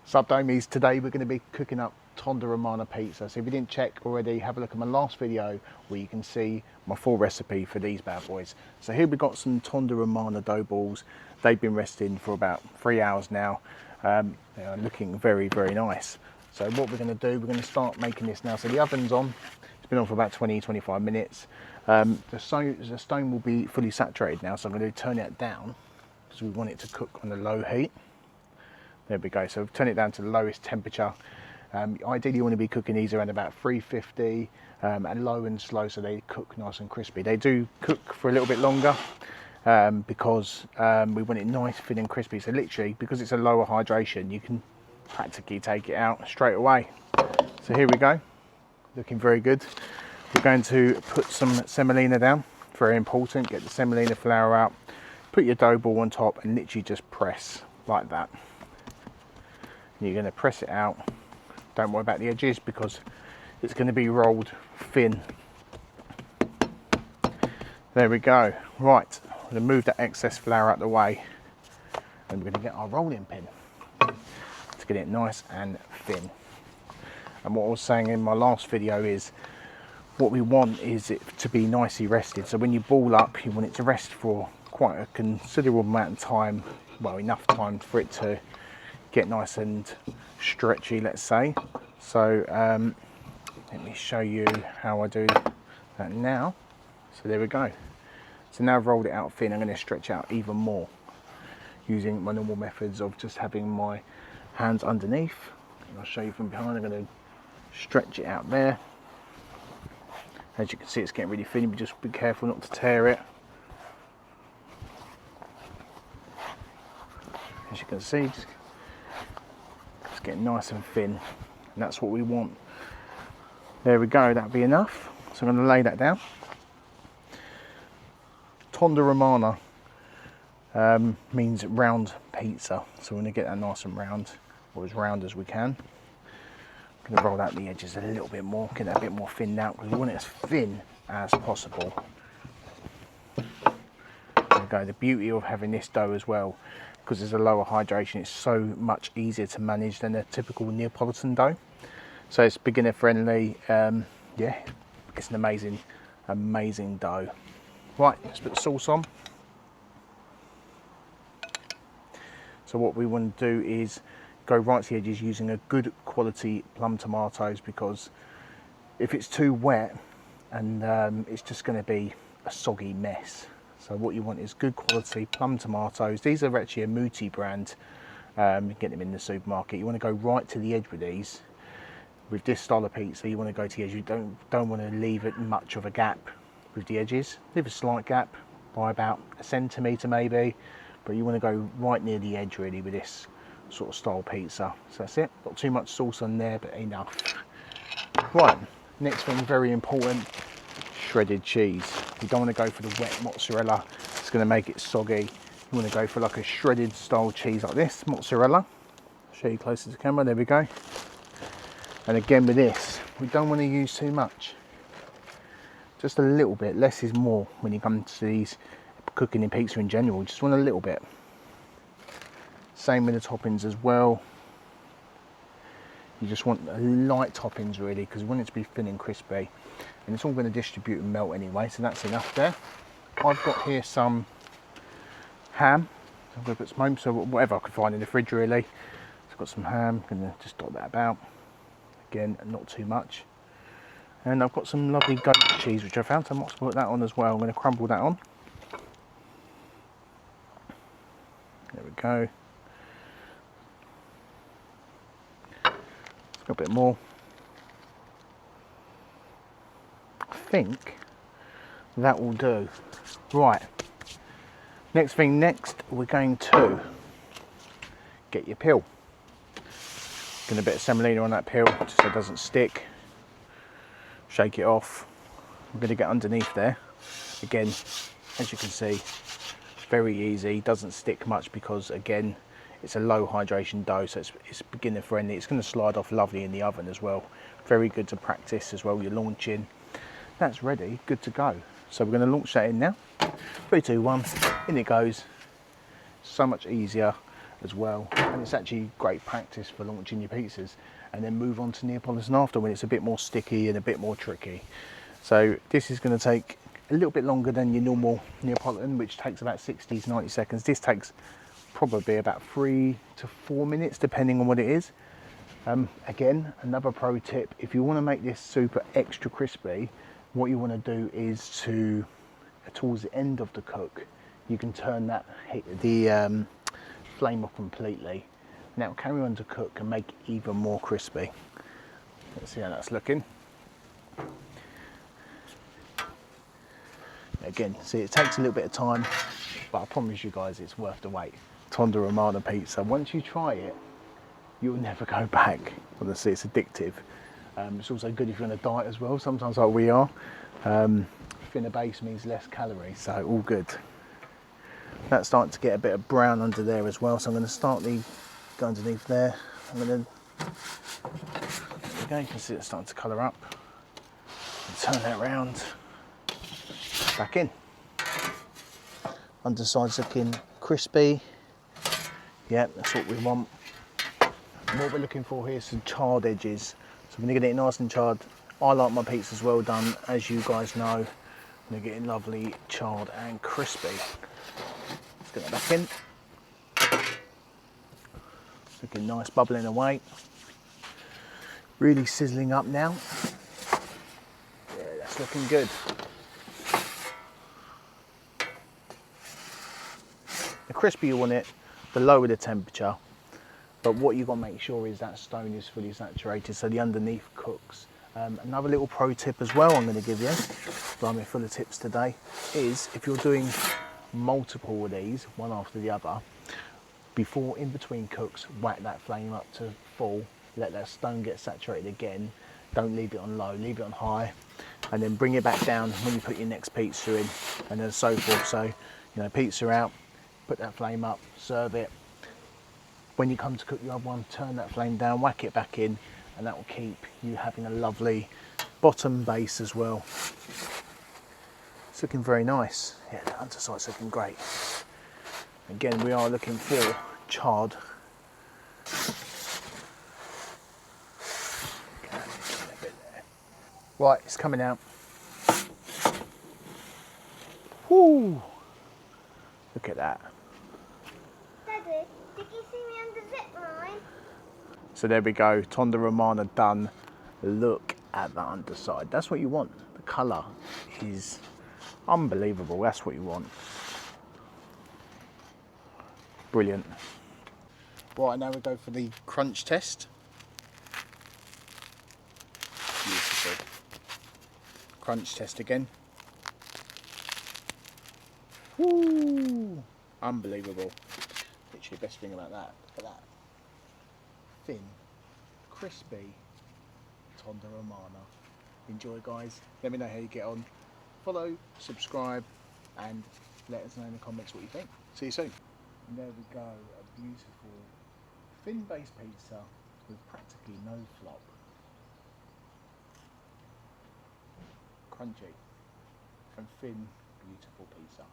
Sup Domies, today we're going to be cooking up Tonda Romana pizza. So if you didn't check already, have a look at my last video where you can see my full recipe for these bad boys. So here we've got some Tonda Romana dough balls. They've been resting for about 3 hours now. They are looking very, very nice. So what we're going to do, we're going to start making this now. So the oven's on. It's been on for about 20-25 minutes. The stone will be fully saturated now, so I'm going to turn it down because we want it to cook on a low heat. There we go, so turn it down to the lowest temperature. Ideally you want to be cooking these around about 350 and low and slow so they cook nice and crispy. They do cook for a little bit longer because we want it nice, thin and crispy. So literally, because it's a lower hydration, you can practically take it out straight away. So here we go, looking very good. We're going to put some semolina down, very important. Get the semolina flour out, put your dough ball on top and literally just press like that. You're going to press it out. Don't worry about the edges because it's going to be rolled thin. There we go. Right, I'm going to move that excess flour out of the way and we're going to get our rolling pin to get it nice and thin. And what I was saying in my last video is what we want is it to be nicely rested. So when you ball up, you want it to rest for quite a considerable amount of time. Well, enough time for it to get nice and stretchy, let's say. So let me show you how I do that now. So there we go. So now I've rolled it out thin, I'm going to stretch out even more using my normal methods of just having my hands underneath. And I'll show you from behind. I'm going to stretch it out there. As you can see, it's getting really thin, but just be careful not to tear it. As you can see, just getting nice and thin, and that's what we want. There we go, that'll be enough. So I'm going to lay that down. Tonda Romana means round pizza, so we're going to get that nice and round, or as round as we can. I'm going to roll out the edges a little bit more, get that a bit more thinned out because we want it as thin as possible. There we go. The beauty of having this dough as well, because there's a lower hydration, it's so much easier to manage than a typical Neapolitan dough. So it's beginner friendly. Yeah, it's an amazing dough. Right, let's put the sauce on. So what we want to do is go right to the edges using a good quality plum tomatoes, because if it's too wet and it's just going to be a soggy mess. So what you want is good quality plum tomatoes. These are actually a Muti brand. You get them in the supermarket. You want to go right to the edge with these. With this style of pizza, you want to go to the edge. You don't want to leave it much of a gap with the edges. Leave a slight gap by about a centimetre maybe, but you want to go right near the edge really with this sort of style pizza. So that's it. Not too much sauce on there, but enough. Right, next thing, very important, shredded cheese. You don't want to go for the wet mozzarella, it's going to make it soggy. You want to go for like a shredded style cheese like this, mozzarella. I'll show you closer to the camera, there we go. And again with this, we don't want to use too much. Just a little bit, less is more when you come to these cooking in pizza in general, just want a little bit. Same with the toppings as well. You just want light toppings really, because you want it to be thin and crispy. And it's all going to distribute and melt anyway, so that's enough there. I've got here some ham. I'm going to put some home, so whatever I can find in the fridge really. So I've got some ham, I'm going to just dot that about. Again, not too much. And I've got some lovely goat cheese which I found, so I might put that on as well. I'm going to crumble that on. There we go. A bit more. I think that will do. Right, next thing next, we're going to get your pill. Get a bit of semolina on that pill just so it doesn't stick. Shake it off. We're going to get underneath there. Again, as you can see, very easy, doesn't stick much because again it's a low hydration dough, so it's beginner friendly. It's going to slide off lovely in the oven as well. Very good to practice as well. You're launching. That's ready, good to go. So we're going to launch that in now. 3, 2, 1, in it goes. So much easier as well, and it's actually great practice for launching your pizzas and then move on to Neapolitan after when it's a bit more sticky and a bit more tricky. So this is going to take a little bit longer than your normal Neapolitan, which takes about 60 to 90 seconds. This takes probably about 3 to 4 minutes depending on what it is. Again, another pro tip, if you want to make this super extra crispy, what you want to do is towards the end of the cook, you can turn the flame off completely. Now carry on to cook and make it even more crispy. Let's see how that's looking. Again, see, it takes a little bit of time, but I promise you guys it's worth the wait. Tonda Romana pizza, once you try it, you'll never go back. Honestly, it's addictive. It's also good if you're on a diet as well, sometimes like we are. Thinner base means less calories, so all good. That's starting to get a bit of brown under there as well, so I'm going to start go underneath there. I'm going to, there we go, you can see it's starting to colour up. Turn that round, back in. Underside's looking crispy. Yeah, that's what we want. What we're looking for here is some charred edges. So we're going to get it nice and charred. I like my pizzas well done, as you guys know. They're getting lovely charred and crispy. Let's get that back in. It's looking nice, bubbling away. Really sizzling up now. Yeah, that's looking good. The crispier you want it, the lower the temperature. But what you've got to make sure is that stone is fully saturated so the underneath cooks. Another little pro tip as well I'm going to give you, I'm full of tips today, is if you're doing multiple of these, one after the other, before in between cooks, whack that flame up to full, let that stone get saturated again, don't leave it on low, leave it on high, and then bring it back down when you put your next pizza in, and then so forth. So, you know, pizza out, put that flame up, serve it. When you come to cook your other one, turn that flame down, whack it back in, and that will keep you having a lovely bottom base as well. It's looking very nice. Yeah, the underside's looking great. Again, we are looking for charred. Right, it's coming out. Woo! Look at that. Daddy, did you see me on the zip line? So there we go, Tonda Romana done. Look at the underside. That's what you want. The colour is unbelievable. That's what you want. Brilliant. Right, now we go for the crunch test. Beautiful. Crunch test again. Woo! Unbelievable. Literally the best thing about that. Look at that. Thin, crispy Tonda Romana. Enjoy, guys. Let me know how you get on. Follow, subscribe, and let us know in the comments what you think. See you soon. And there we go, a beautiful thin base pizza with practically no flop. Crunchy and thin, beautiful pizza.